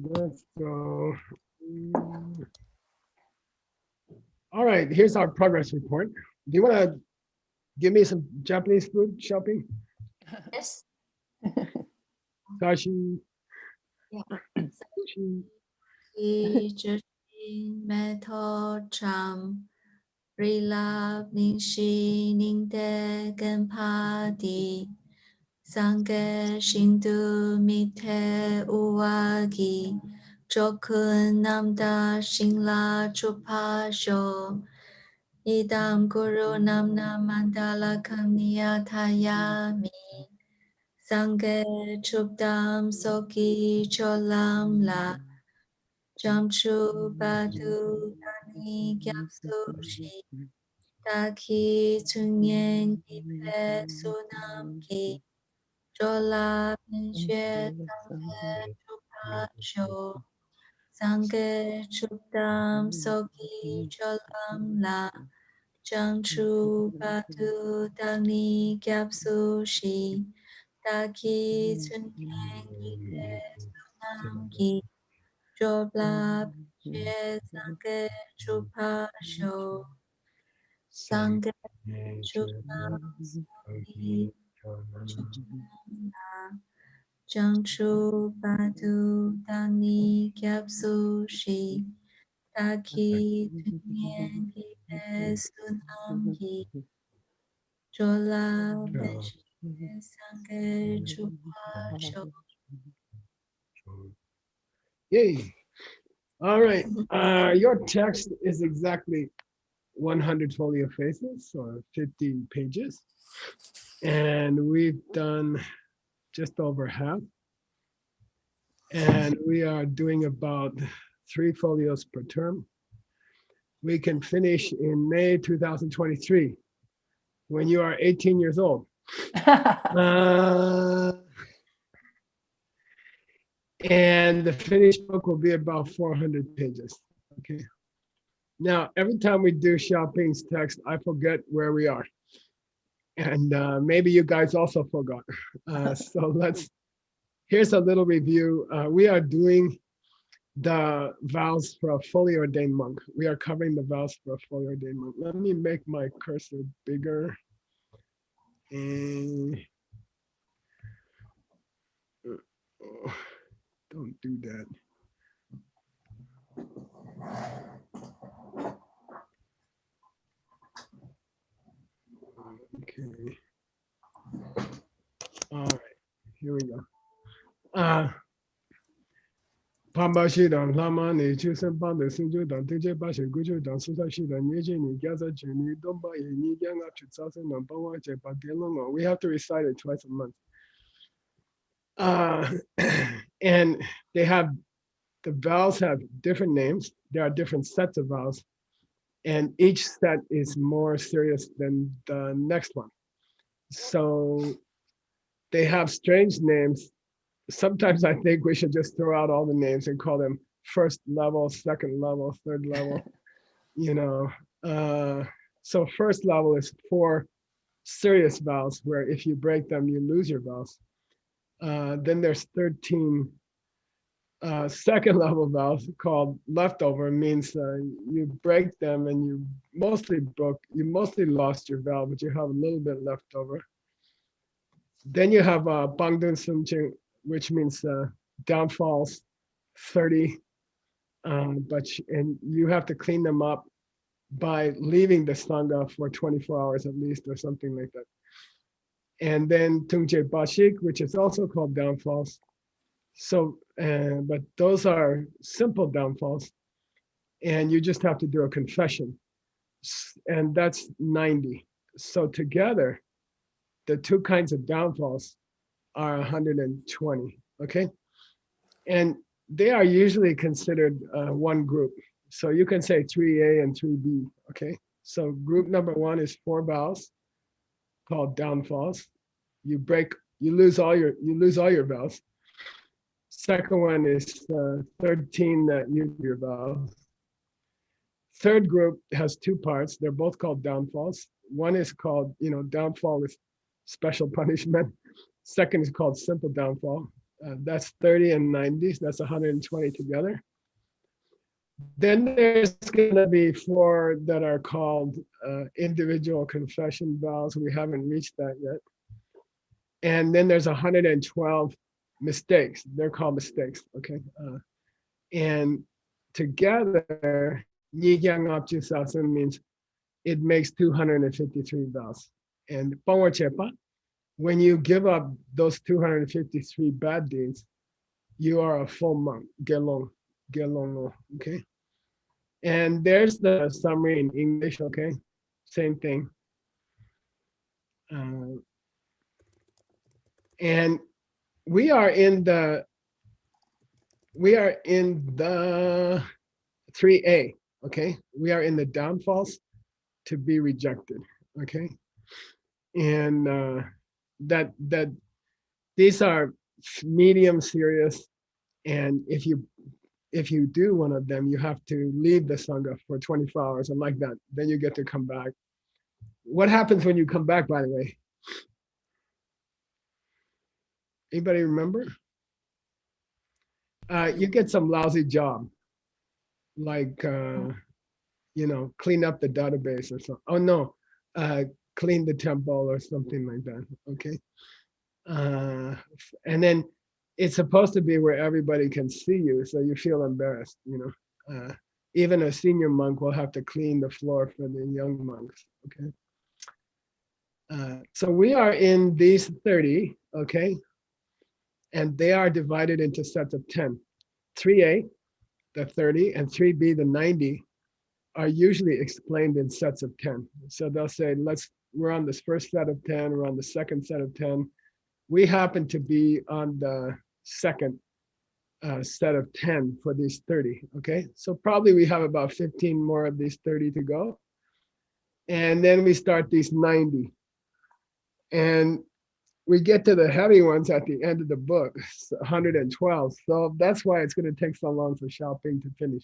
Let's go. All right, here's our progress report. Do you want to give me some Japanese food shopping? Yes. Sashi. Yeah. Sushi. Judging method cham rila ningshi ningde genpadi Sangha Shindu Mite Uwagi Jokun Namda Shingla Chupasho Idam Guru Namna Mandala Kamniya Tayami Sangha Chupdam Soki Cholam La Jamchu Badu Dani Gyapsu Shi Taki Tunyen Gipe Sunam Ki Jola Pinche Sho Sangye Chupdam Soki Cholam La Changchu Batu Dagni Gyapsu Shi Taki Tsunyang Gite Sunam Ki Jobla Pinche Sangye Chupa Sho Sangye Chupdam Soki Cholam La Jiangchu Badu Dani Gyapsu Shi Taki Tunyen Gipe Sunam Gi Jola Benshi Sangye Chupa Sho. Yay. All right. Your text is exactly 100 folio faces or 50 pages. And we've done just over half. And we are doing about 3 folios per term. We can finish in May 2023 when you are 18 years old. And the finished book will be about 400 pages. Okay. Now, every time we do Xiaoping's text, I forget where we are. And maybe you guys also forgot. So here's a little review. We are doing the vows for a fully ordained monk. We are covering the vows for a fully ordained monk. Let me make my cursor bigger. And don't do that. Okay. All right, here we go. 旁巴西党拉玛尼出生邦的新州党对这把水古州党苏萨西党年轻你家在这里东巴也你家啊去造成能帮我这把电龙啊 we have to recite it twice a month. And they have the vowels have different names. There are different sets of vowels, and each set is more serious than the next one. So they have strange names. Sometimes I think we should just throw out all the names and call them first level, second level, third level, you know. So first level is 4 serious vowels where if you break them, you lose your vowels. Then there's 13 second level vowels called leftover, means you break them and you mostly lost your vowel, but you have a little bit left over. Then you have Bangdun Sumching, which means downfalls 30, and you have to clean them up by leaving the Sangha for 24 hours at least or something like that. And then Tungje Bashik, which is also called downfalls. So, but those are simple downfalls, and you just have to do a confession, and that's 90. So together, the 2 kinds of downfalls are 120. Okay, and they are usually considered one group. So you can say 3A and 3B. Okay, so group number 1 is 4 vowels called downfalls. You lose all your vowels. Second one is 13 that use your vowels. Third group has 2 parts. They're both called downfalls. One is called, downfall is special punishment. Second is called simple downfall. That's 30 and 90, so that's 120 together. Then there's going to be 4 that are called individual confession vows. We haven't reached that yet. And then there's 112 mistakes. They're called mistakes, okay? And together, Yigyang Opju Sasun means it makes 253 vows. And Pongwa Chepa, when you give up those 253 bad deeds, you are a full monk, gelong, gelong, okay? And there's the summary in English, okay? Same thing. And we are in the 3A, okay? We are in the downfalls to be rejected, okay? And that these are medium serious, and if you do one of them, you have to leave the Sangha for 24 hours and like that. Then you get to come back. What happens when you come back, by the way? Anybody remember? You get some lousy job, like, clean up the database or something. Oh, no, clean the temple or something like that, okay? And then it's supposed to be where everybody can see you, so you feel embarrassed, even a senior monk will have to clean the floor for the young monks, okay? So we are in these 30, okay? And they are divided into sets of 10. 3A, the 30, and 3B, the 90, are usually explained in sets of 10. So they'll say, we're on this first set of 10, we're on the second set of 10. We happen to be on the second set of 10 for these 30, okay? So probably we have about 15 more of these 30 to go. And then we start these 90. And we get to the heavy ones at the end of the book, 112. So that's why it's going to take so long for Xiaoping to finish.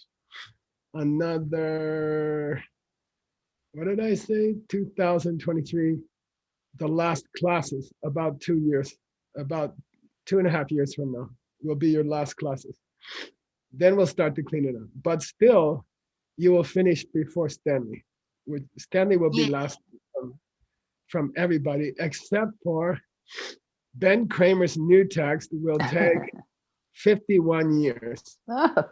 Another, what did I say? 2023, the last classes, about 2 years, about 2.5 years from now, will be your last classes. Then we'll start to clean it up. But still, you will finish before Stanley. Stanley will be last from everybody, except for Ben Kramer's new text will take 51 years. Oh.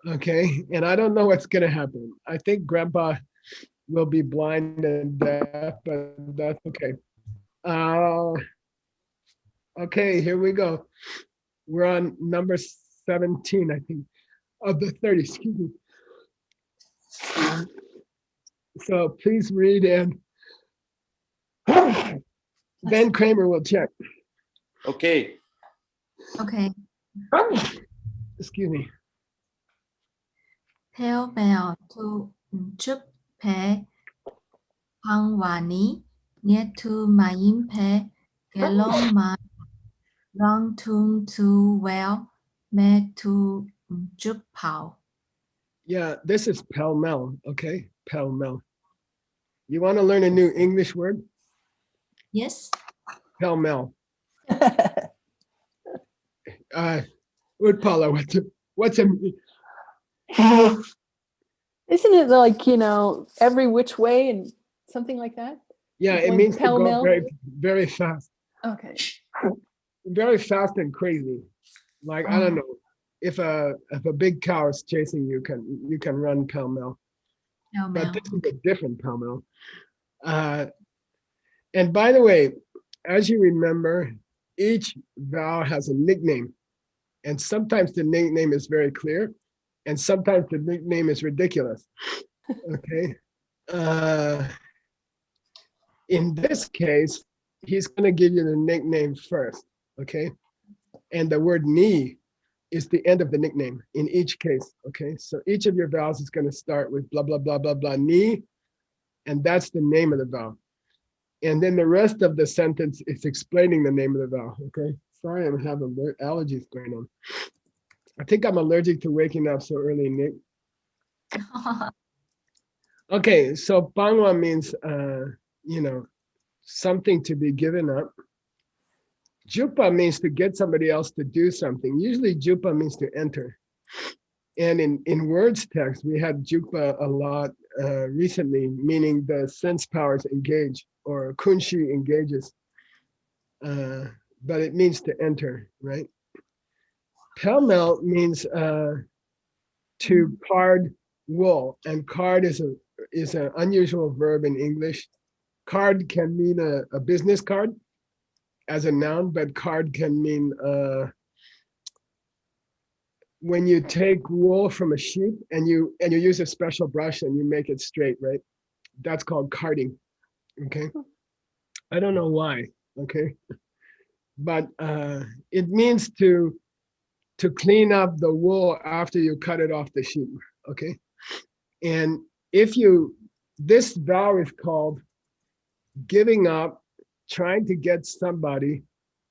Okay, and I don't know what's gonna happen. I think Grandpa will be blind and deaf, but that's okay. Okay, here we go. We're on number 17, I think, of the 30, excuse me. So please read, and Ben Kramer will check. Okay. Okay. Excuse me. Pale mèo thu chụp phe hăng và ní nhé thu mà yếm phe cái long mà long tung thu well mẹ thu chụp pao. Yeah, this is pell-mell, okay? Pell-mell. You want to learn a new English word? Yes. Pell-mell. Utpala, what's it mean? Isn't it like, every which way and something like that? Yeah, it Going means to go pell-mell? very, very fast. Okay. Very fast and crazy. Like, I don't know, if a big cow is chasing you, you can run pell-mell. But this is a different pell-mell. And by the way, as you remember, each vow has a nickname. And sometimes the nickname is very clear, and sometimes the nickname is ridiculous. Okay. In this case, he's going to give you the nickname first. Okay. And the word ni is the end of the nickname in each case. Okay. So each of your vows is going to start with blah, blah, blah, blah, blah, ni. And that's the name of the vow. And then the rest of the sentence is explaining the name of the vow. Okay. Sorry, I'm having allergies going on. I think I'm allergic to waking up so early, Nick. Okay, so Bangwa means, something to be given up. Jupa means to get somebody else to do something. Usually jupa means to enter. And in words text, we had jupa a lot recently, meaning the sense powers engage or kunshi engages. But it means to enter, right? Pell-mell means to card wool, and card is an unusual verb in English. Card can mean a business card as a noun, but card can mean when you take wool from a sheep and you use a special brush and you make it straight, right? That's called carding. Okay. I don't know why. Okay. But it means to clean up the wool after you cut it off the sheep. Okay. And this vow is called giving up, trying to get somebody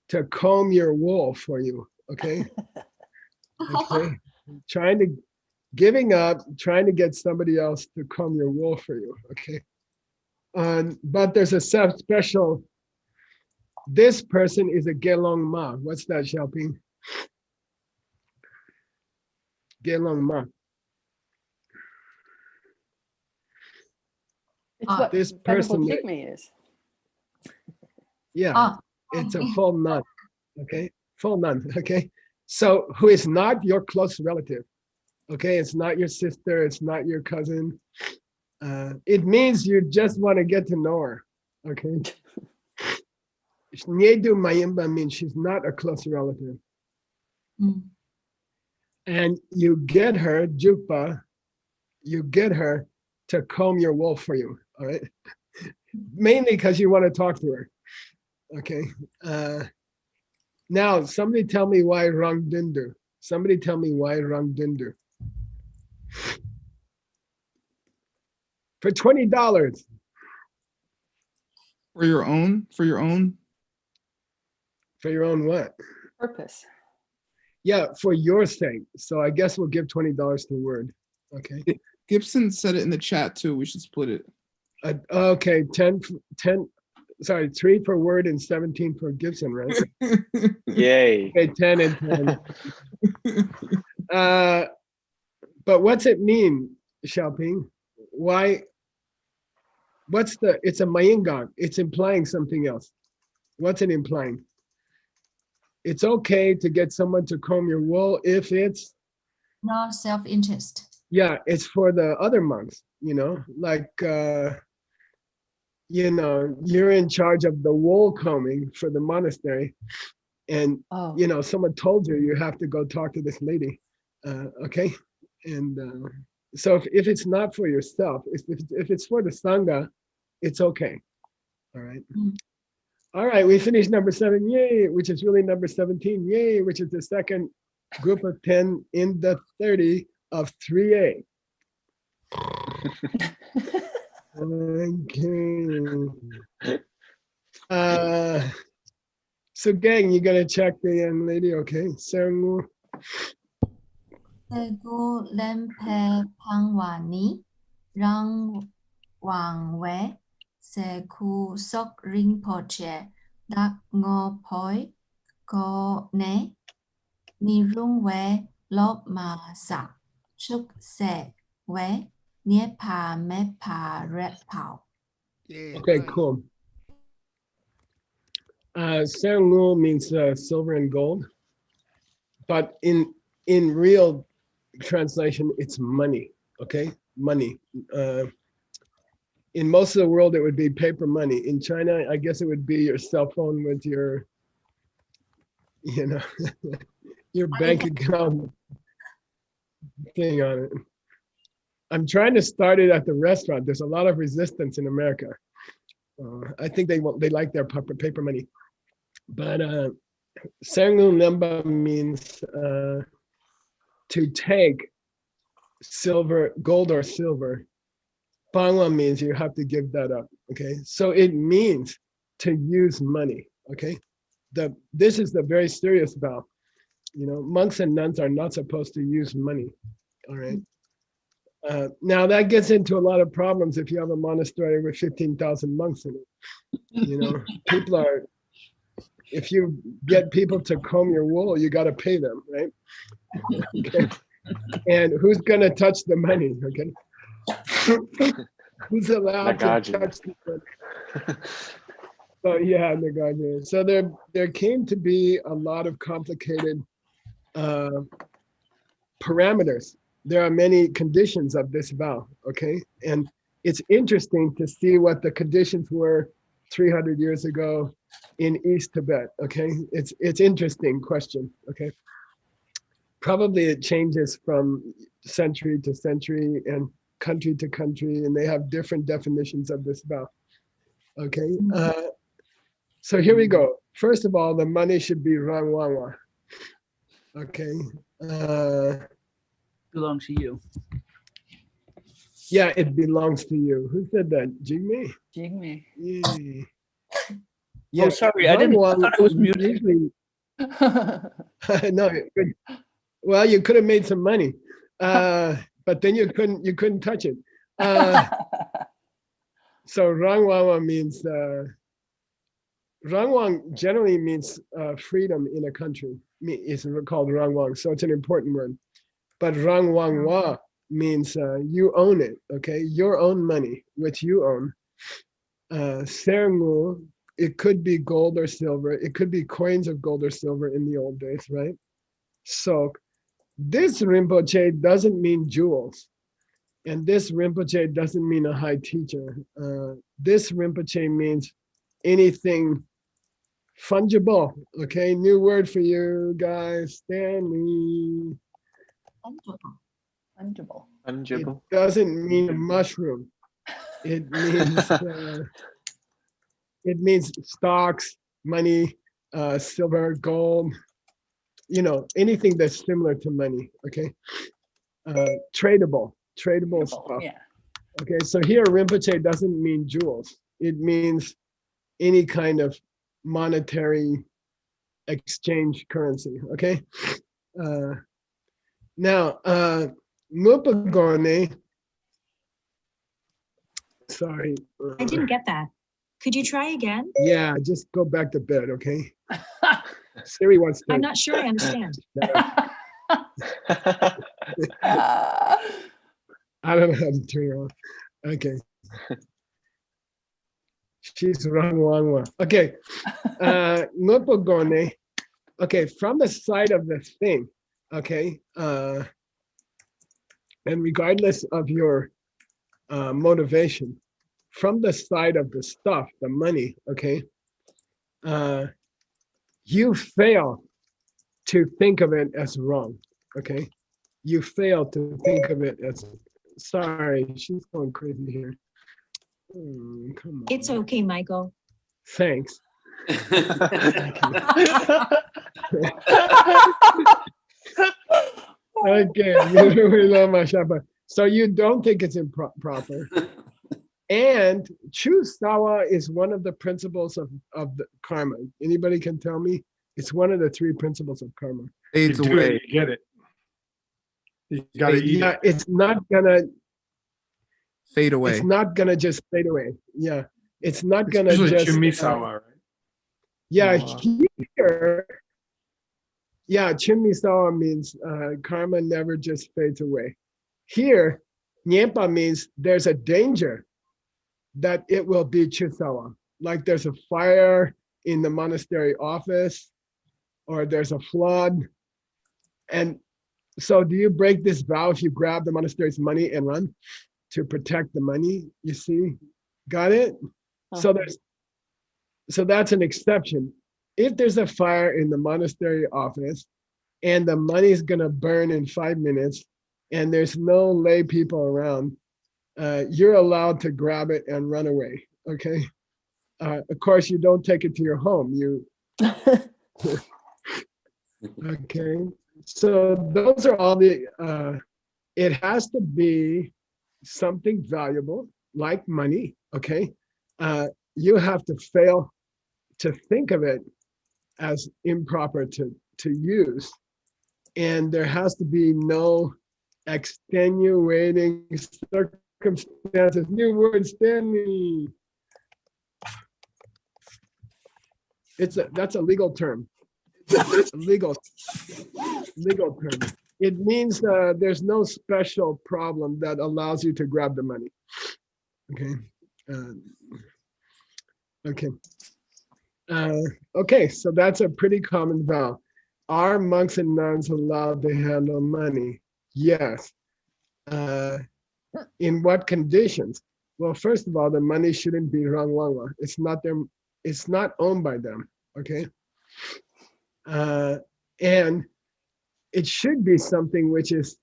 to comb your wool for you. Okay. Okay. Giving up, trying to get somebody else to comb your wool for you. Okay. But there's a special, this person is a gelong ma. What's that, Xiaoping? Gelong ma. It's what This vegetable person, pygmy is. yeah, it's a full nun. Okay, full nun. Okay, so who is not your close relative. Okay, it's not your sister, it's not your cousin. It means you just want to get to know her. Okay. Nyedu Mayimba means she's not a close relative. And you get her, Jupa, you get her to comb your wool for you, all right? Mainly because you want to talk to her, okay? Now, somebody tell me why Rang Dindu. Somebody tell me why Rang Dindu. For $20. For your own? For your own what? Purpose. Yeah, for your sake. So I guess we'll give $20 to Word. Okay. Gibson said it in the chat too. We should split it. Okay, 3 for Word and 17 for Gibson, right? Yay. Okay, 10 and 10. But what's it mean, Xiaoping? Why? It's a Mayingang. It's implying something else. What's it implying? It's okay to get someone to comb your wool if it's not self-interest. Yeah, it's for the other monks, like, you're in charge of the wool combing for the monastery. And, someone told you have to go talk to this lady. Okay. And so if it's not for yourself, if it's for the Sangha, it's okay. All right. All right, we finished number 7, yay, which is really number 17, yay, which is the second group of 10 in the 30 of 3A. Okay. So gang, you gotta check the young lady, okay? Sangha. Segu lempe pangwani rang wangwe seku sok rinpoche dak ngo poi ko ne ni rung we lop ma sa chuk se we nie pa me pa red pao. Okay, cool. Sangha means silver and gold, but in real translation, it's money. Okay, money. In most of the world, it would be paper money. In China, I guess it would be your cell phone with your, your bank account thing on it. I'm trying to start it at the restaurant. There's a lot of resistance in America. I think they like their paper money. But Sangha Lemba means to take silver, gold or silver. Bangwa means you have to give that up. Okay, so it means to use money. Okay, this is the very serious vow. Monks and nuns are not supposed to use money. All right. Now that gets into a lot of problems if you have a monastery with 15,000 monks in it. People are if you get people to comb your wool, you got to pay them, right? Okay. And who's gonna touch the money? Okay. Who's allowed to Nagaji. touch the money? So yeah, Nagaji. So there came to be a lot of complicated parameters. There are many conditions of this vow, okay? And it's interesting to see what the conditions were 300 years ago in East Tibet, okay? It's interesting question, okay? Probably it changes from century to century and country to country, and they have different definitions of this vow, okay? So here we go. First of all, the money should be rangwangwa, okay? Belongs to you. Yeah, it belongs to you. Who said that? Jigme? Jigme. Yay. Oh, sorry, I didn't. I thought it was muted. Usually, no, well, you could have made some money, but then you couldn't touch it. So rangwangwa means rangwang generally means freedom in a country. It's called rangwang, so it's an important word. But rangwangwa means you own it, okay? Your own money, which you own. Serengu, it could be gold or silver. It could be coins of gold or silver in the old days, right? So this Rinpoche doesn't mean jewels. And this Rinpoche doesn't mean a high teacher. This Rinpoche means anything fungible, okay? New word for you guys, Stanley. Fungible. It doesn't mean a mushroom. It means stocks, money, silver, gold, you know, anything that's similar to money, okay? Tradable stuff. Yeah. Okay, so here Rinpoche doesn't mean jewels. It means any kind of monetary exchange currency, okay? Now, Mupagone, sorry. I didn't get that. Could you try again? Yeah, just go back to bed, okay? Siri wants to. I'm not sure I understand. I don't know how to turn her off. Okay. She's wrong. Okay. Mupagone. Okay, from the side of the thing, okay, and regardless of your motivation, from the side of the stuff, the money, okay, you fail to think of it as wrong, okay? You fail to think of it as, sorry, she's going crazy here. Come on. It's okay, Michael. Thanks. Okay, so you don't think it's improper. And true sawa is one of the principles of the karma. Anybody can tell me? It's one of the three principles of karma. Fades You do away. it, you get it. You gotta eat Yeah, it. it's not gonna Fade away. it's not gonna just fade away. Yeah. It's not gonna Usually just chimisawa, right? yeah, Wow. here. Yeah, chimisawa means karma never just fades away. Here, nyempa means there's a danger that it will be chisawa. Like there's a fire in the monastery office, or there's a flood. And so do you break this vow if you grab the monastery's money and run to protect the money? You see, got it? So that's an exception. If there's a fire in the monastery office and the money is gonna burn in 5 minutes and there's no lay people around, you're allowed to grab it and run away, okay? Of course, you don't take it to your home. Okay, so those are all the, it has to be something valuable, like money, okay? You have to fail to think of it as improper to use. And there has to be no extenuating circumstances. New word, Stanley. That's a legal term. Legal term. It means there's no special problem that allows you to grab the money. Okay. Okay. Okay, so that's a pretty common vow. Are monks and nuns allowed to handle money? Yes. In what conditions? Well, first of all, the money shouldn't be rangwangwa. It's not them. It's not owned by them. Okay. And it should be something which is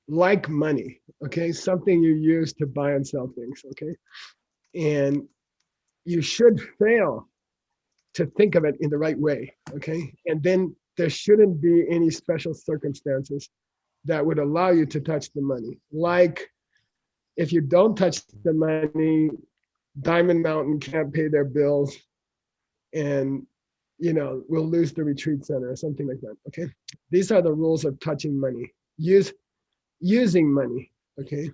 like money. Okay, something you use to buy and sell things. Okay, and you should fail to think of it in the right way. Okay, and then there shouldn't be any special circumstances that would allow you to touch the money. Like if you don't touch the money, Diamond Mountain can't pay their bills, and we'll lose the retreat center or something like that. Okay, these are the rules of touching money. Using money. Okay.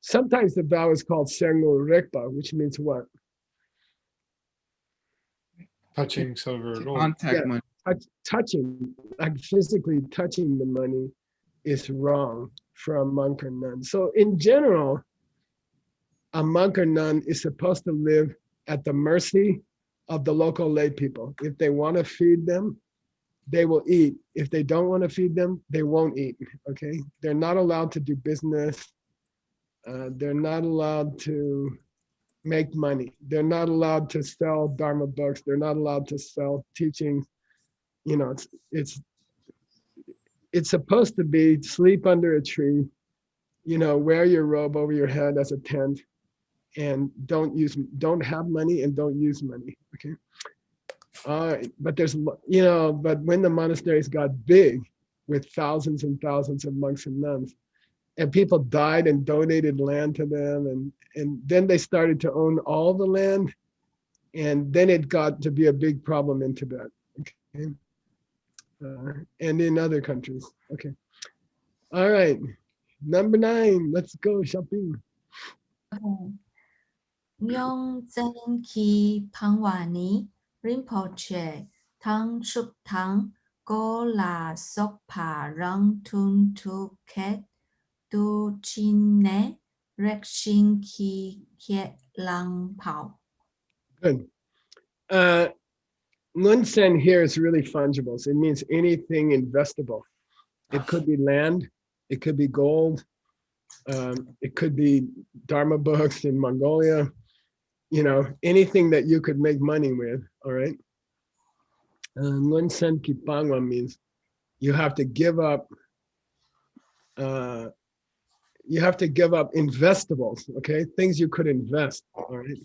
Sometimes the vow is called Sangha Rekpa, which means what? Touching silver or gold. Contact money. Touching, like physically touching the money is wrong for a monk or nun. So in general, a monk or nun is supposed to live at the mercy of the local lay people. If they want to feed them, they will eat. If they don't want to feed them, they won't eat. Okay, they're not allowed to do business. They're not allowed to make money. They're not allowed to sell Dharma books. They're not allowed to sell teachings. It's supposed to be sleep under a tree, wear your robe over your head as a tent, and don't have money and don't use money. Okay. But but when the monasteries got big with thousands and thousands of monks and nuns, and people died and donated land to them, and then they started to own all the land, and then it got to be a big problem in Tibet, okay, and in other countries. Okay, all right, number 9. Let's go shopping. Nyong Zen Ki Pangwani Rinpoche Tang Sup Tang Go La Sok Pa Rang Tun Tu Ket Du Chin Ne Rek Shin Ki Kiet Lang Pao. Good. Nunsen here is really fungible. So it means anything investable. It could be land, it could be gold, it could be Dharma books in Mongolia, anything that you could make money with, all right? Nunsen Kipangwa means you have to give up investables, okay? Things you could invest, all right?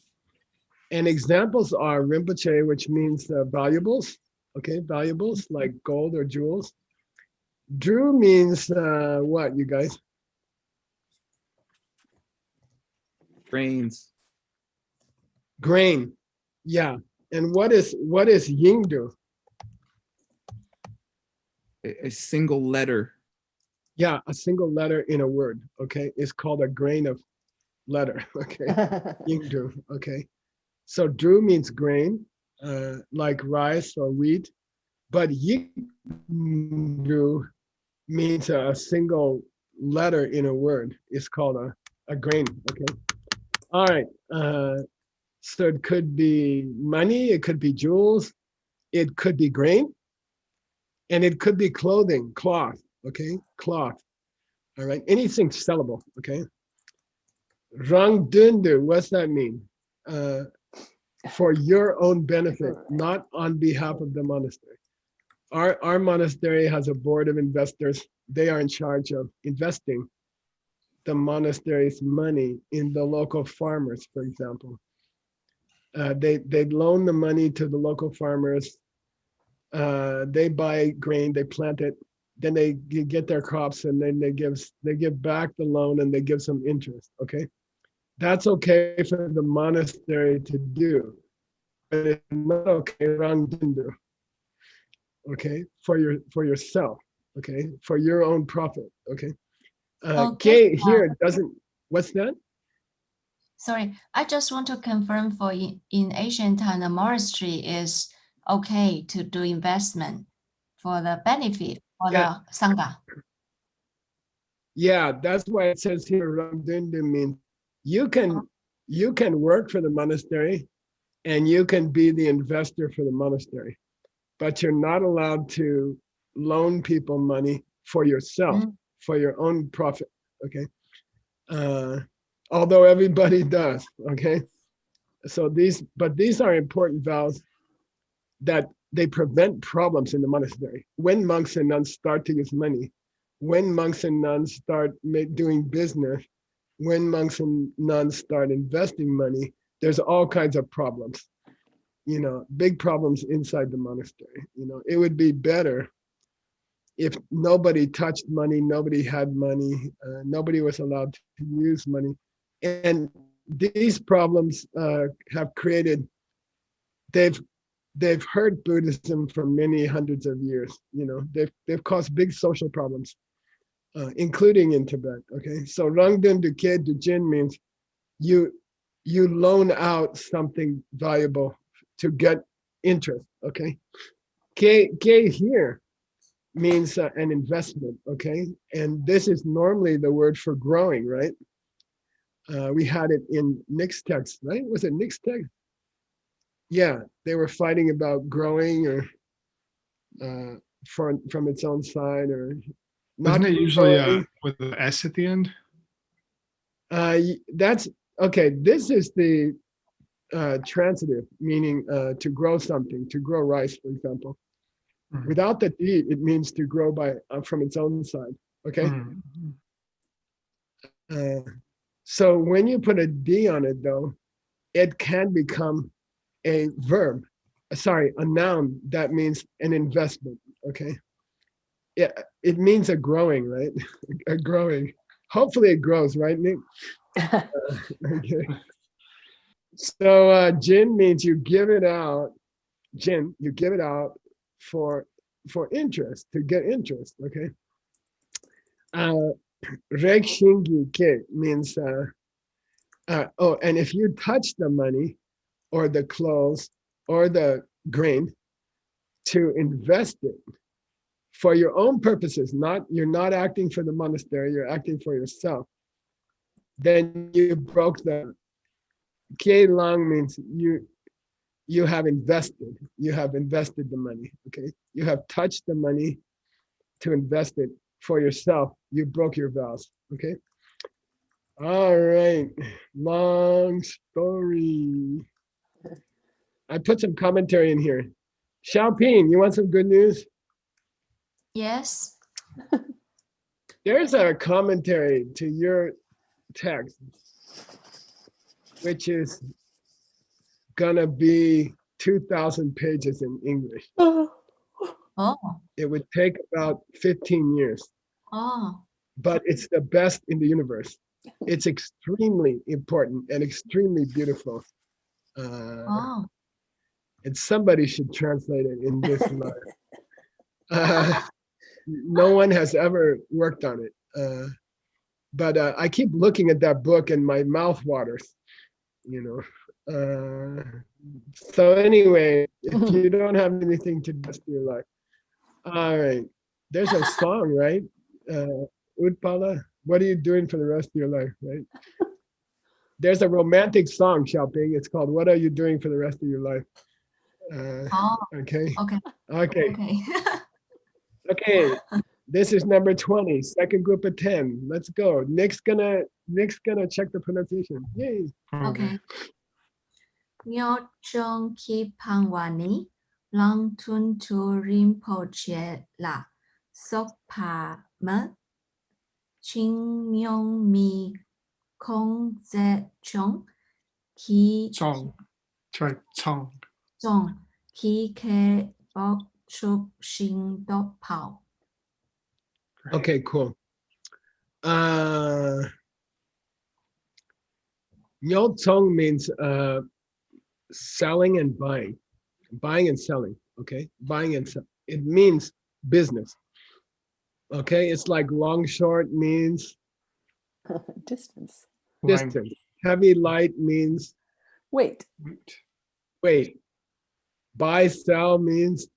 And examples are Rinpoche, which means valuables, okay? Valuables like gold or jewels. Zhou means what, you guys? Grains. Grain, yeah. And what is Yingdu? A single letter. Yeah, a single letter in a word, okay? It's called a grain of letter, okay? Yingdu, okay? So Zhou means grain, like rice or wheat, but Yingdu means a single letter in a word. It's called a grain, okay? All right, so it could be money, it could be jewels, it could be grain, and it could be clothing, cloth, okay? Cloth, all right? Anything sellable, okay? Rang dundu, what's that mean? For your own benefit, not on behalf of the monastery. Our monastery has a board of investors. They are in charge of investing the monastery's money in the local farmers, for example. They loan the money to the local farmers. They buy grain, they plant it, then they get their crops, and then they give back the loan, and they give some interest. Okay, that's okay for the monastery to do, but it's not okay wrong to do. Okay, for yourself. Okay, for your own profit. Okay. Okay. Here doesn't. What's that? Sorry, I just want to confirm for in ancient time, the monastery is okay to do investment for the benefit for Yeah. the Sangha. Yeah, that's why it says here Ramdundu means you can work for the monastery and you can be the investor for the monastery, but you're not allowed to loan people money for yourself, for your own profit. Okay. Although everybody does. Okay. So these are important vows that they prevent problems in the monastery. When monks and nuns start to use money, when monks and nuns start doing business, when monks and nuns start investing money, there's all kinds of problems, big problems inside the monastery. It would be better if nobody touched money, nobody had money, nobody was allowed to use money. And these problems have created, they've hurt Buddhism for many hundreds of years. They've caused big social problems, including in Tibet. Okay, so Rangdun Duke Dujin means you loan out something valuable to get interest. Okay, Ke here means an investment. Okay, and this is normally the word for growing, right? We had it in Nick's text, right? Was it Nick's text? Yeah, they were fighting about growing or from its own side or not. Isn't it usually growing. with an S at the end? That's okay. This is the transitive, meaning to grow something, to grow rice, for example. Without the D, it means to grow by from its own side. Okay. So when you put a D on it, though, it can become a verb. A noun that means an investment. Okay. Yeah, it means a growing, right? A growing. Hopefully it grows, right, Nick? Okay. So Jin means you give it out. Jin, you give it out for interest, to get interest. Okay. Rek Shingi Ke means and if you touch the money or the clothes or the grain to invest it for your own purposes, you're not acting for the monastery, you're acting for yourself, then you broke the Kie Lang means you have invested the money. Okay, you have touched the money to invest it for yourself. You broke your vows. Okay. All right, long story. I put some commentary in here. Xiaoping, you want some good news? Yes. There's a commentary to your text, which is gonna be 2,000 pages in English. Oh. It would take about 15 years. Oh. But it's the best in the universe. It's extremely important and extremely beautiful. And somebody should translate it in this life. No one has ever worked on it. But I keep looking at that book and my mouth waters, So anyway, if you don't have anything to do with your life. All right. There's a song, right? Utpala, what are you doing for the rest of your life, right? There's a romantic song, Xiaoping. It's called What Are You Doing for the Rest of Your Life? Okay. Okay. This is number 20, second group of 10. Let's go. Nick's gonna check the pronunciation. Yay. Okay. Nyo chong ki pangwani long tun tu rinpoche la sok pa me ching myong mi kong ze chong ki Chong. Try Chong. zong ki ke bok chup shing do pao. Okay, cool. Nyotong means selling and buying and selling. Okay, buying and selling. It means business. Okay, it's like long short means Distance. distance. Heavy light means Wait. wait. Buy, sell means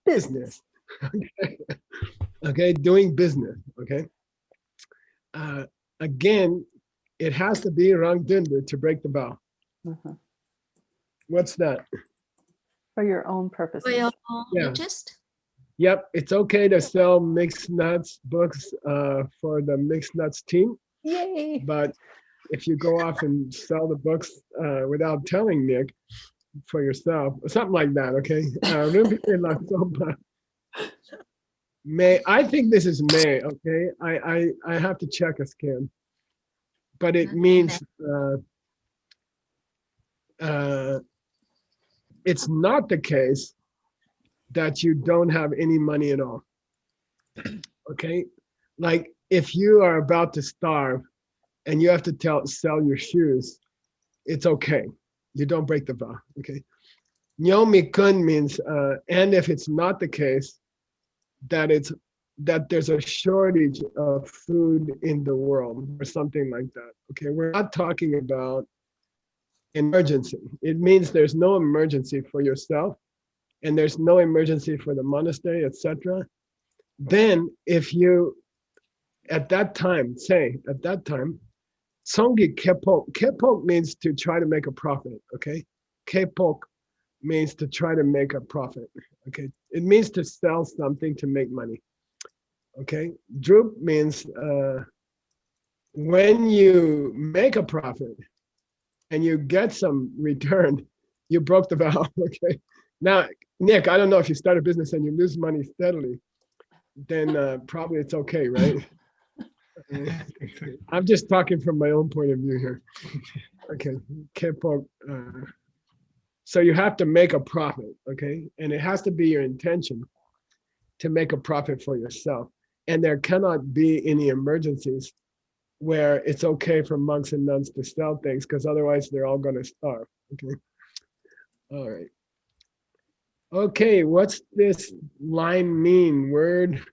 business. Okay. Okay, doing business. Okay. Again, it has to be wrong dunder to break the vow. Uh-huh. What's that? For your own For purposes. your own Yeah. interest. Yep, it's okay to sell mixed nuts books for the mixed nuts team, Yay. but if you go off and sell the books without telling Nick for yourself, something like that, okay? May, I think this is May, okay? I have to check a scan, but it means it's not the case that you don't have any money at all. Okay, like if you are about to starve and you have to sell your shoes, it's okay. You don't break the vow. Okay. Nyomi kun means, and if it's not the case that there's a shortage of food in the world or something like that. Okay, we're not talking about emergency. It means there's no emergency for yourself and there's no emergency for the monastery, etc. Then if you, at that time, Songi kepok. Kepok means to try to make a profit, okay? Kepok means to try to make a profit, okay? It means to sell something to make money, okay? Drup means when you make a profit and you get some return, you broke the vow, okay? Now, Nick, I don't know if you start a business and you lose money steadily, then probably it's okay, right? I'm just talking from my own point of view here. Okay, so you have to make a profit, okay? And it has to be your intention to make a profit for yourself. And there cannot be any emergencies where it's okay for monks and nuns to sell things because otherwise they're all gonna starve, okay? All right. Okay, what's this line mean? Word,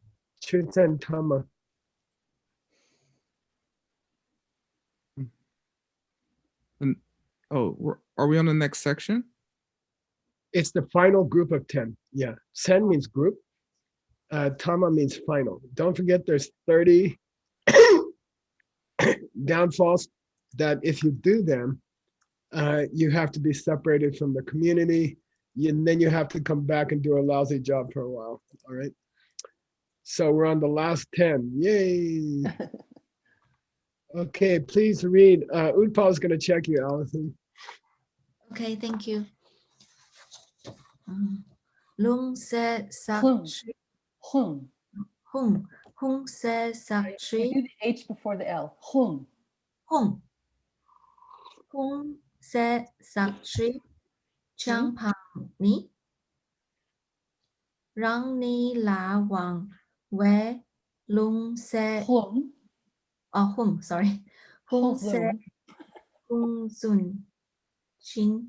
Chuten Tama. Oh, are we on the next section? It's the final group of 10. Yeah, Sen means group. Tama means final. Don't forget there's 30 downfalls that if you do them, you have to be separated from the community. And then you have to come back and do a lousy job for a while. All right. So we're on the last 10. Yay. Okay, please read. Utpal is going to check you, Alison. Okay, thank you. Lung se sak Hung. shri. Hung. Hung se sak You shri. do the H before the L. Hung. Hung se sak shri. Chang pang ni. Rang ni la wang we lung se. Hung. Oh, hung, sorry. Hung se Hung. hung sun chin.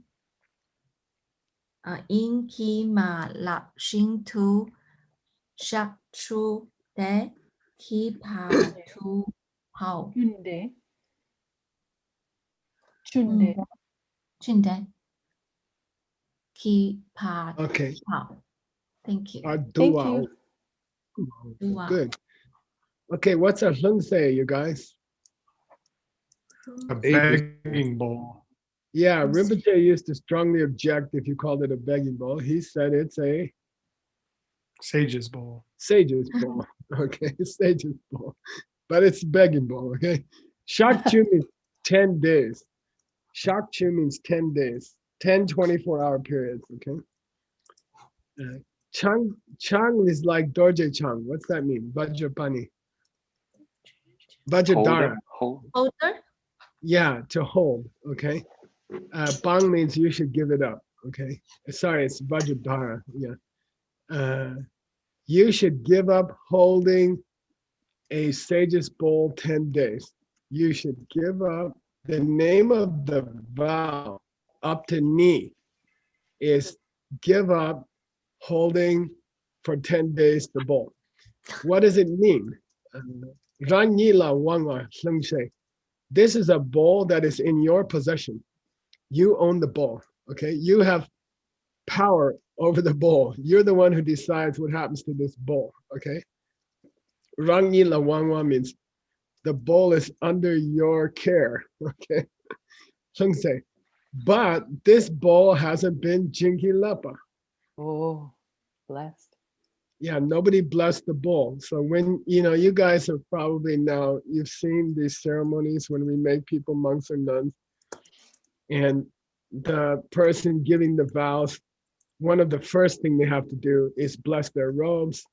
In ki ma lap shin tu shak chu de ki pa tu hao. Chunde. Chunde. Chin de ki pa Okay. hao. Thank you. Thank Dua. you. Dua. Good. Okay, what's a lung say, you guys? A begging bowl. Yeah, Rinpoche used to strongly object if you called it a begging bowl. He said it's a Sage's bowl. sage's bowl. Okay, sage's bowl. But it's begging bowl, okay? Shakchu means 10 days. Shakchu means 10 days, 10 24-hour periods, okay? Chang is like Dorje Chang. What's that mean? Vajrapani. Vajradara. Older? Yeah, to hold, okay? Bang means you should give it up, okay? Sorry, it's Vajradara, yeah. You should give up holding a sage's bowl 10 days. You should give up. The name of the vow up to ni is give up holding for 10 days the bowl. What does it mean? Rang ni la wang wa sheng she. This is a bowl that is in your possession. You own the bowl, okay? You have power over the bowl. You're the one who decides what happens to this bowl, okay? Rangi lawangwa means the bowl is under your care, okay? Say, but this bowl hasn't been jinki lepa. Oh, blessed. Yeah, nobody blessed the bowl. So when, you guys have probably now, you've seen these ceremonies when we make people monks or nuns, and the person giving the vows, one of the first thing they have to do is bless their robes.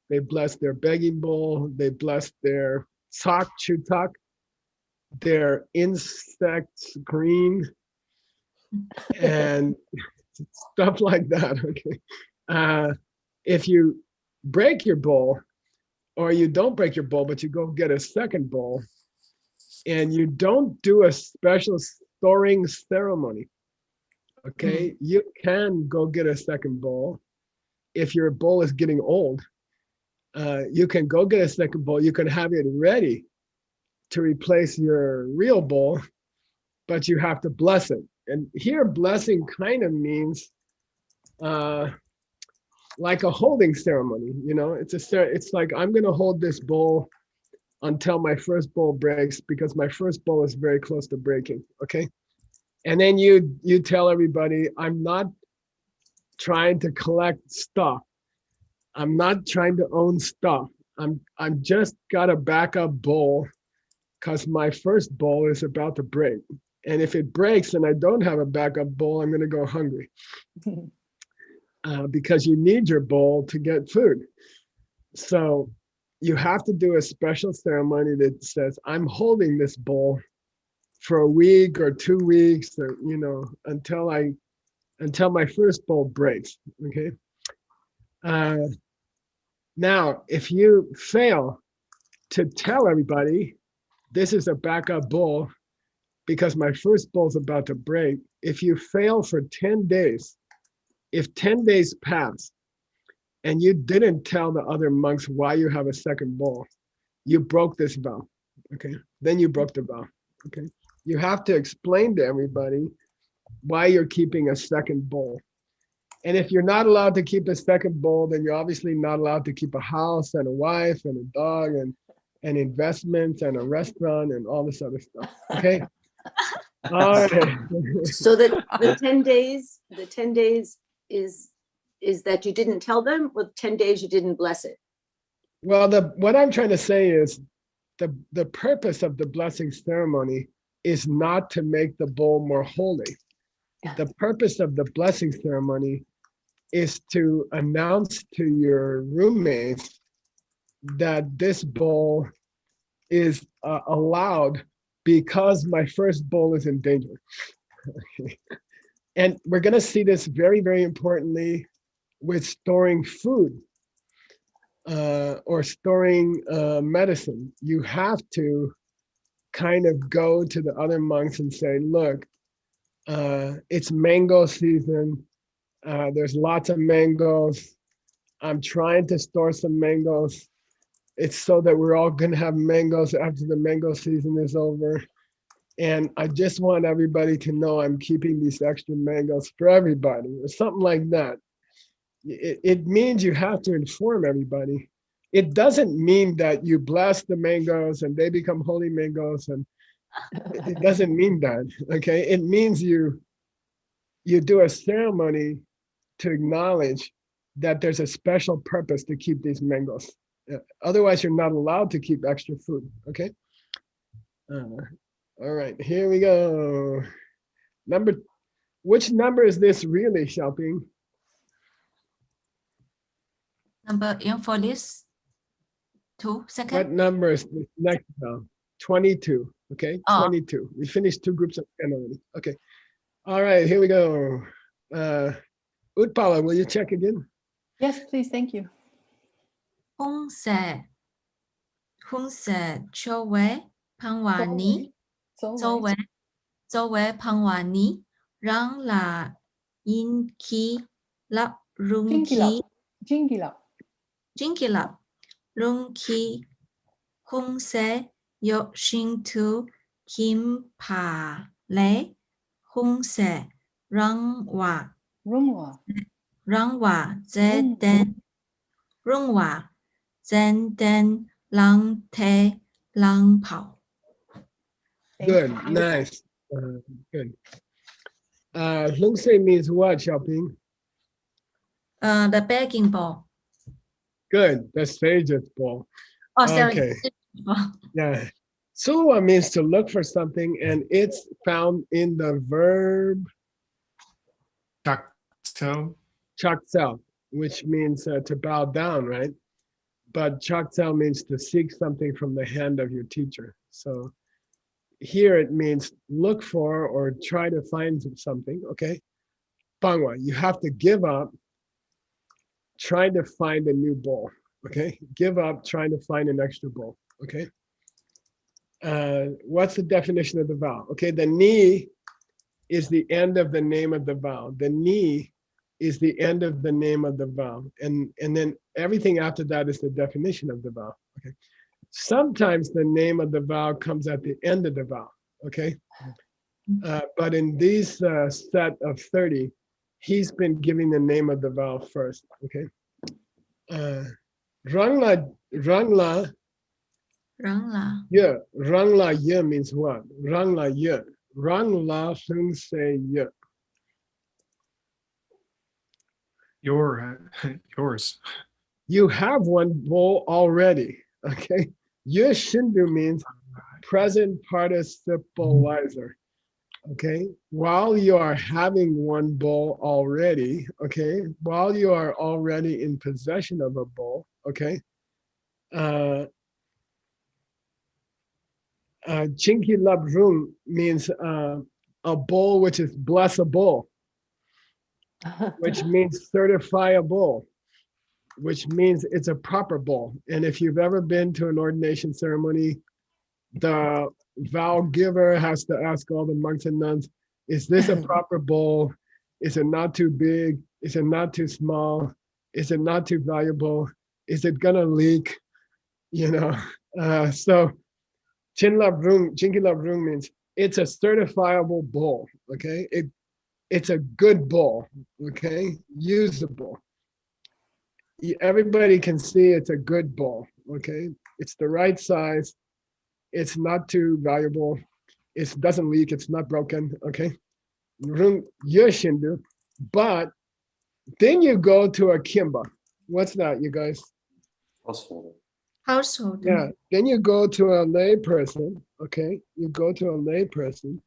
They bless their begging bowl. They bless their sak chutak, their insect green, and stuff like that. Okay. If you break your bowl, or you don't break your bowl, but you go get a second bowl, and you don't do a special storing ceremony, okay, you can go get a second bowl. If your bowl is getting old, you can go get a second bowl. You can have it ready to replace your real bowl, but you have to bless it. And here, blessing kind of means like a holding ceremony. It's like, I'm going to hold this bowl until my first bowl breaks, because my first bowl is very close to breaking. Okay. And then you tell everybody, I'm not trying to collect stuff. I'm not trying to own stuff. I'm just got a backup bowl because my first bowl is about to break. And if it breaks and I don't have a backup bowl, I'm going to go hungry. Because you need your bowl to get food. So you have to do a special ceremony that says, I'm holding this bowl for a week or 2 weeks, or, until my first bowl breaks, okay? Now, if you fail to tell everybody, this is a backup bowl because my first bowl is about to break, if you fail for 10 days, if 10 days pass and you didn't tell the other monks why you have a second bowl, you broke this vow, okay? Then you broke the vow, okay? You have to explain to everybody why you're keeping a second bowl. And if you're not allowed to keep a second bowl, then you're obviously not allowed to keep a house and a wife and a dog and investments and a restaurant and all this other stuff, okay? All right. So the 10 days is that you didn't tell them, or 10 days you didn't bless it? Well, what I'm trying to say is the purpose of the blessing ceremony is not to make the bowl more holy. The purpose of the blessing ceremony is to announce to your roommates that this bowl is allowed because my first bowl is in danger. And we're going to see this very, very importantly with storing food or storing medicine. You have to kind of go to the other monks and say, look, it's mango season. There's lots of mangoes. I'm trying to store some mangoes. It's so that we're all going to have mangoes after the mango season is over. And I just want everybody to know I'm keeping these extra mangoes for everybody, or something like that. It means you have to inform everybody. It doesn't mean that you bless the mangoes and they become holy mangoes, and it doesn't mean that, okay? It means you do a ceremony to acknowledge that there's a special purpose to keep these mangoes. Otherwise, you're not allowed to keep extra food, okay? All right, here we go. Which number is this really, Xiaoping? Number in for this 2 seconds. What number is this next now? 22, okay? 22. We finished 2 groups of 10 already. Okay. All right, here we go. Utpala, will you check again? Yes, please. Thank you. Hung se Chou Wei Pangwani Zhou Wei Pangwani Rang La Yin Ki Lap Rung Ki Jinki Lap Rung Ki Hung Se Yo Shin Tu Kim Pa Le Hung Se Rang Wa Rungwa. Rang Wa Zhe Den Rung Wa Zhen Den Lang Te Lang Pao. Good, nice. Good. Lung Sei means what, Xiaoping? The begging bowl. Good, the sage's bowl. Oh, sorry. Okay. Yeah. Suwa means to look for something, and it's found in the verb Chakto. chaksel, which means to bow down, right? But chaksel means to seek something from the hand of your teacher. So here it means look for or try to find something, okay? Bangwa, you have to give up trying to find a new bowl, okay? Give up trying to find an extra bowl, okay? What's the definition of the vow? Okay, the ni is the end of the name of the vow. The ni is the end of the name of the vow. And then everything after that is the definition of the vow, okay? Sometimes the name of the vow comes at the end of the vow, okay? But in these set of 30, he's been giving the name of the vow first, okay? Rangla Rangla. ye. Rangla ye means what? Rangla ye. Rangla Hung Sei ye. Yours. You have one bowl already, okay? Ye Shindu means present participializer, okay? While you are having one bowl already, okay? While you are already in possession of a bowl, okay? Chinki Labrung means a bowl which is blessable, which means certifiable, which means it's a proper bowl. And if you've ever been to an ordination ceremony, the vow giver has to ask all the monks and nuns, is this a proper bowl? Is it not too big? Is it not too small? Is it not too valuable? Is it gonna leak? You know, so Chinki Labrung means it's a certifiable bowl, okay? It's a good bowl, okay? Usable. Everybody can see it's a good bowl, okay? It's the right size. It's not too valuable. It doesn't leak. It's not broken, okay? But then you go to a kimba. What's that, you guys? Household. Yeah, then you go to a lay person, okay? You go to a lay person,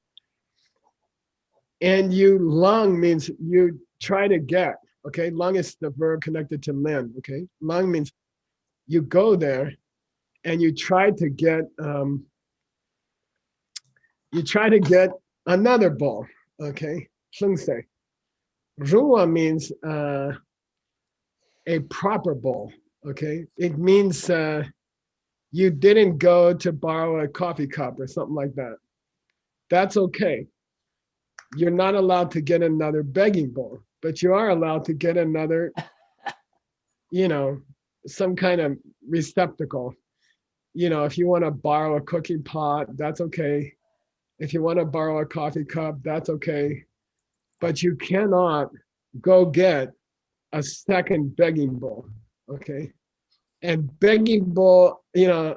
and you lung means you try to get, okay? Lung is the verb connected to land, okay? Lung means you go there and you try to get another ball, okay? Sungsei. Ruwa means a proper ball, okay? It means you didn't go to borrow a coffee cup or something like that. That's okay. You're not allowed to get another begging bowl, but you are allowed to get another, you know, some kind of receptacle. You know, if you want to borrow a cooking pot, that's okay. If you want to borrow a coffee cup, that's okay. But you cannot go get a second begging bowl, okay? And begging bowl, you know,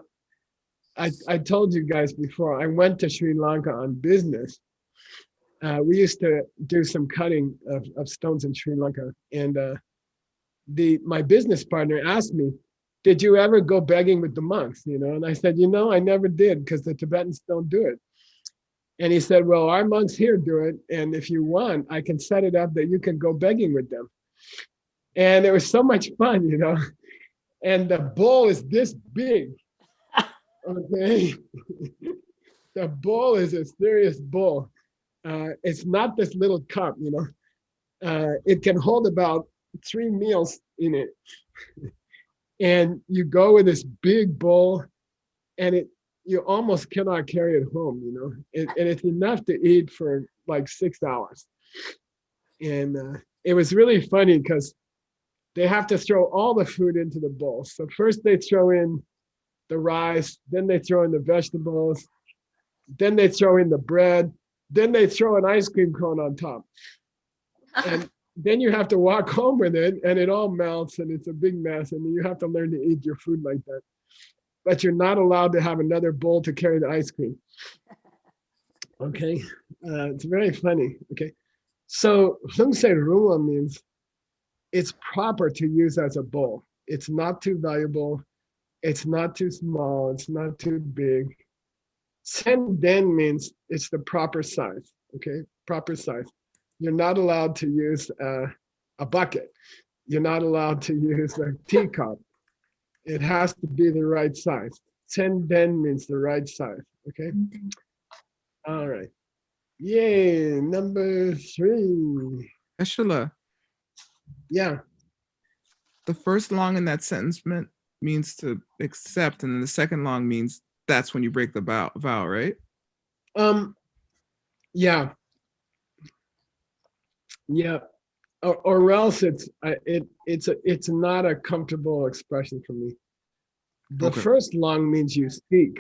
I told you guys before, I went to Sri Lanka on business. We used to do some cutting of stones in Sri Lanka. And my business partner asked me, did you ever go begging with the monks? You know, and I said, you know, I never did because the Tibetans don't do it. And he said, well, our monks here do it. And if you want, I can set it up that you can go begging with them. And it was so much fun, you know. And the bowl is this big, okay? The bowl is a serious bowl. It's not this little cup, you know. It can hold about 3 meals in it. And you go with this big bowl, and you almost cannot carry it home, you know. And it's enough to eat for like 6 hours. And it was really funny because they have to throw all the food into the bowl. So first they throw in the rice, then they throw in the vegetables, then they throw in the bread, then they throw an ice cream cone on top. And then you have to walk home with it and it all melts and it's a big mess and you have to learn to eat your food like that. But you're not allowed to have another bowl to carry the ice cream. Okay, it's very funny. Okay, so Hungsei Rua means it's proper to use as a bowl. It's not too valuable. It's not too small. It's not too big. Sen Den means it's the proper size. Okay, proper size. You're not allowed to use a bucket. You're not allowed to use a teacup. It has to be the right size. Sen Den means the right size. Okay. All right. Yay. Number 3. Eshela, Yeah. the first long in that sentence means to accept, and then the second long means that's when you break the vow, right? Yeah. Yeah. Or else it's not a comfortable expression for me. The Okay. first long means you seek,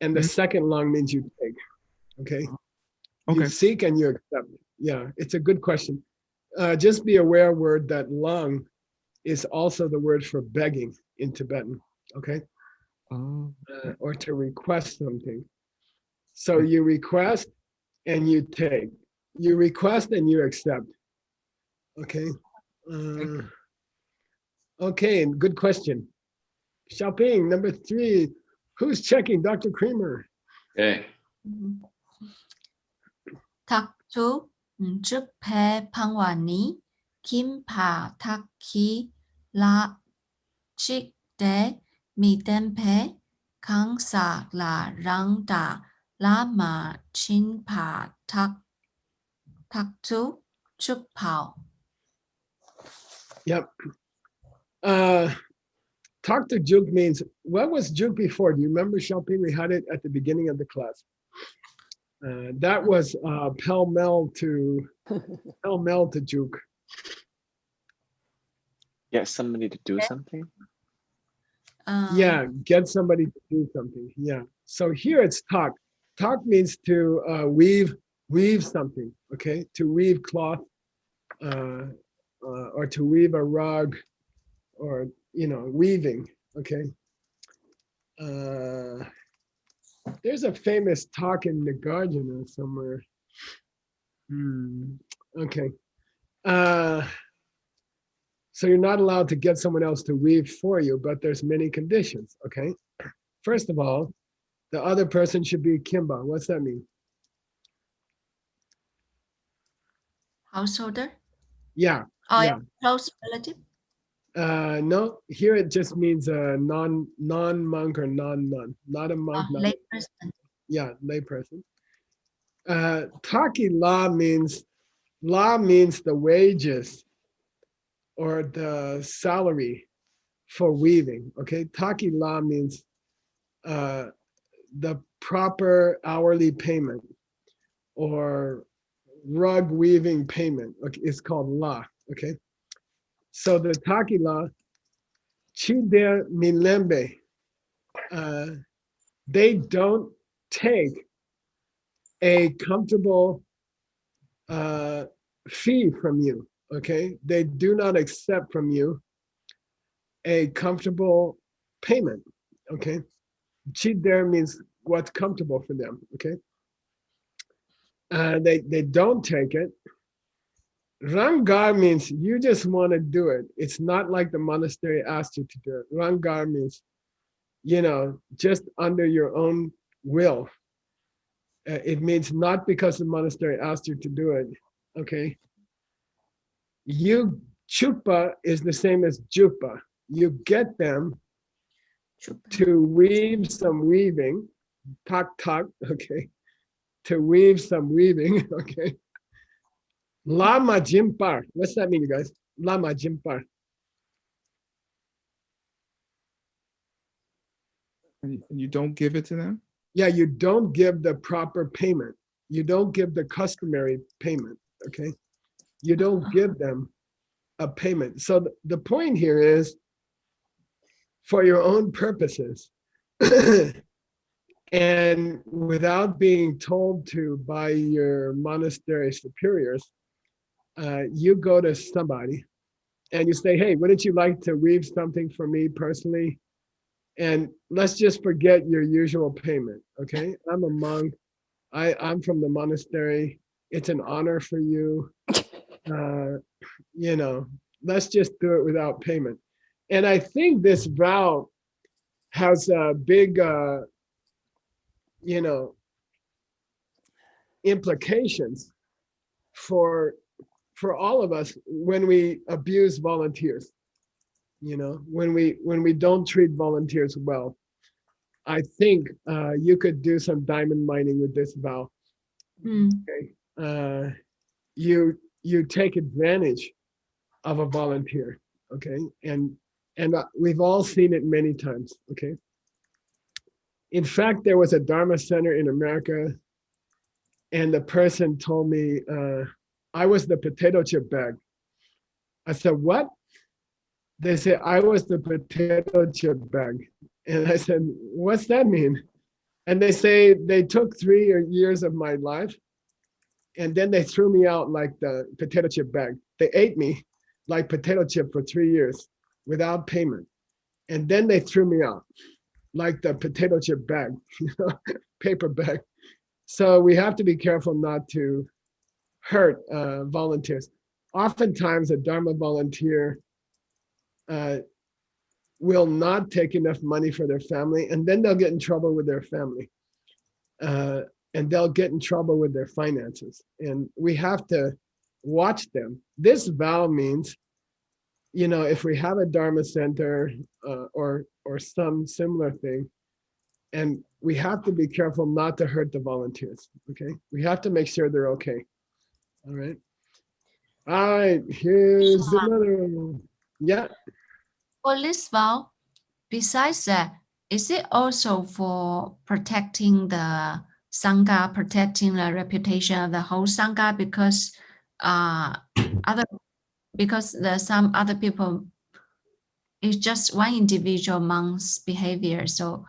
and the Mhm. second long means you take. Okay. You Okay. seek and you accept. Yeah, it's a good question. Just be aware, word that long is also the word for begging in Tibetan. Okay, Oh. or to request something. So Okay. you request and you take. You request and you accept. Okay. Okay, good question. Xiaoping, number 3. Who's checking? Dr. Creamer. Okay. Thak chú trước phe phang hòa ní kim phà thak khí la chích đế mi tên phe kháng xạ là răng đà la mà chín phà thak chú trước phào. Yep. Talk to Juke means, what was Juke before? Do you remember, Xiaoping? We had it at the beginning of the class. That was pell-mell to Juke. Get somebody to do something. Yeah, get somebody to do something. Yeah. So here it's talk. Talk means to weave something. Okay, to weave cloth, or to weave a rug, or weaving. Okay. There's a famous talk in Nagarjuna somewhere. Okay. So you're not allowed to get someone else to weave for you, but there's many conditions. Okay. First of all, the other person should be Kimba. What's that mean? Householder? Yeah. Oh, Yeah. close relative? No, here it just means a non-monk or non-nun, not a monk. Not Lay person. Yeah, lay person. Taki la means the wages or the salary for weaving. Okay, taki la means the proper hourly payment or rug weaving payment. Okay, it's called la. Okay, so the taki la, chider milembe, they don't take a comfortable fee from you. Okay, they do not accept from you a comfortable payment. Okay, cheat there means what's comfortable for them. Okay, they don't take it. Rangar means you just want to do it. It's not like the monastery asked you to do it. Rangar means, just under your own will. It means not because the monastery asked you to do it. Okay. Chupa is the same as jupa. You get them to weave some weaving, tak, okay, to weave some weaving, okay. Lama jimpar. What's that mean, you guys? Lama jimpar. And you don't give it to them? Yeah, you don't give the proper payment. You don't give the customary payment, okay? You don't give them a payment. So the point here is, for your own purposes, And without being told to by your monastery superiors, you go to somebody and you say, hey, wouldn't you like to weave something for me personally? And let's just forget your usual payment, okay? I'm a monk. I'm from the monastery. It's an honor for you. You know, let's just do it without payment. And I think this vow has a big, you know, implications for all of us when we abuse volunteers. You know, when we don't treat volunteers well. I think you could do some diamond mining with this vow. Okay, you take advantage of a volunteer. Okay, and we've all seen it many times. Okay. In fact, there was a Dharma center in America, and the person told me I was the potato chip bag. I said, what? They said I was the potato chip bag. And I said, what's that mean? And they say they took 3 years of my life and then they threw me out like the potato chip bag. They ate me like potato chip for 3 years without payment. And then they threw me out like the potato chip bag, you know, paper bag. So we have to be careful not to hurt volunteers. Oftentimes a Dharma volunteer will not take enough money for their family, and then they'll get in trouble with their family. And they'll get in trouble with their finances. And we have to watch them. This vow means, you know, if we have a Dharma center or some similar thing, and we have to be careful not to hurt the volunteers, okay? We have to make sure they're okay, all right? All right, here's another one. Yeah. For this vow, besides that, is it also for protecting the Sangha, protecting the reputation of the whole Sangha? Because some other people, it's just one individual monk's behavior. So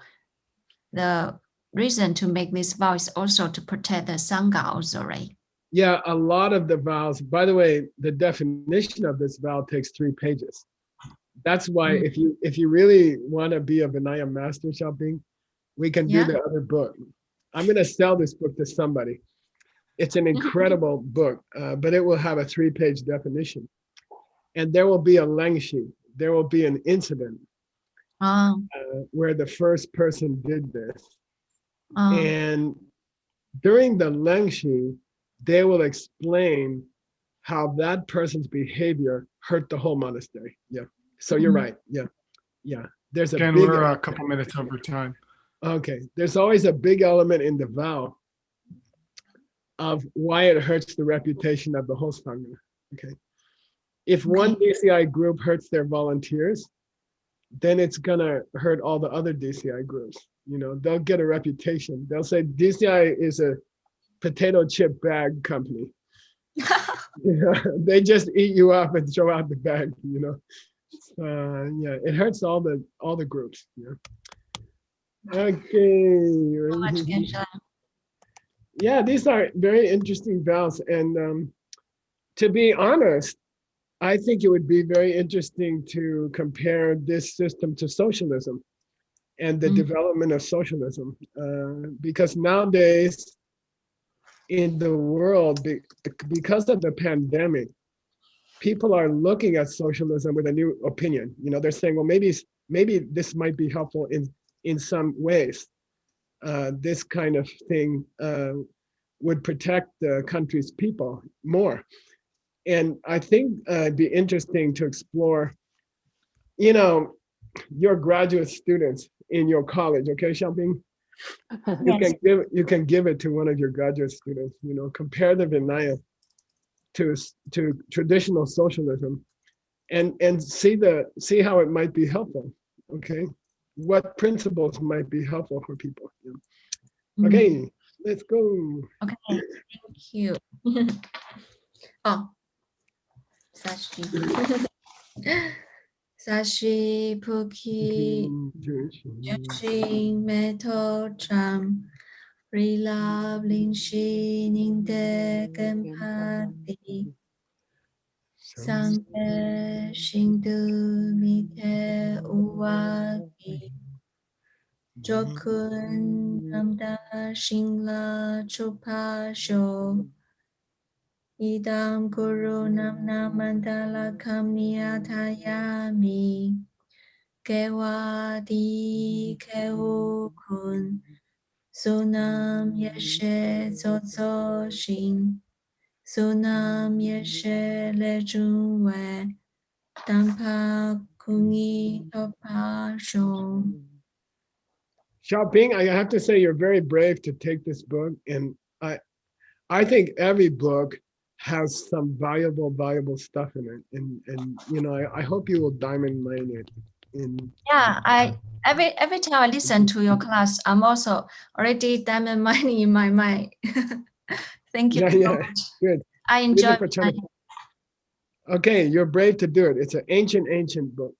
the reason to make this vow is also to protect the Sangha also, right? Yeah, a lot of the vows, by the way, the definition of this vow takes 3 pages. That's why if you really want to be a Vinaya master, Xiaoping, we can do the other book. I'm going to sell this book to somebody. It's an incredible book, but it will have a 3-page definition. And there will be a lengshi. There will be an incident where the first person did this. And during the lengshi, they will explain how that person's behavior hurt the whole monastery. Yeah. So you're right. Yeah. Yeah. There's a Again, big, we're a couple minutes over time. okay. There's always a big element in the vow of why it hurts the reputation of the whole Sangha. Okay. If one DCI group hurts their volunteers, then it's gonna hurt all the other DCI groups. You know, they'll get a reputation. They'll say DCI is a potato chip bag company. Yeah, they just eat you up and throw out the bag, you know. Yeah, it hurts all the groups. Yeah. Okay. Yeah, these are very interesting vows, and to be honest, I think it would be very interesting to compare this system to socialism and the development of socialism, because nowadays in the world, because of the pandemic, people are looking at socialism with a new opinion. You know, they're saying, well, maybe this might be helpful in some ways. This kind of thing would protect the country's people more. And I think it'd be interesting to explore, you know, your graduate students in your college, okay, Xiaoping? You can give it to one of your graduate students, you know, compare the Vinaya to traditional socialism and see how it might be helpful, okay? What principles might be helpful for people. You know? Okay, let's go. Okay, thank you. Oh, such Sashi Puki Yushin Meto Cham Rila Blinshi Ningde Gempati Sanghe Shindu Mite Uwagi Jokun Namda Shingla Chupasho Idam Guru Namna Mandala Kamya Tayami Kewadi Kewukun Sunam Yeshe Zozo Shin Sunam Yeshe Lejunwe Dampa Kungi Topa Shon. Xiaoping, I have to say you're very brave to take this book, and I think every book has some valuable stuff in it, and you know, I hope you will diamond mine it. Yeah, every time I listen to your class, I'm also already diamond mining in my mind. Thank you so much. Good. I enjoy. Okay, you're brave to do it. It's an ancient book.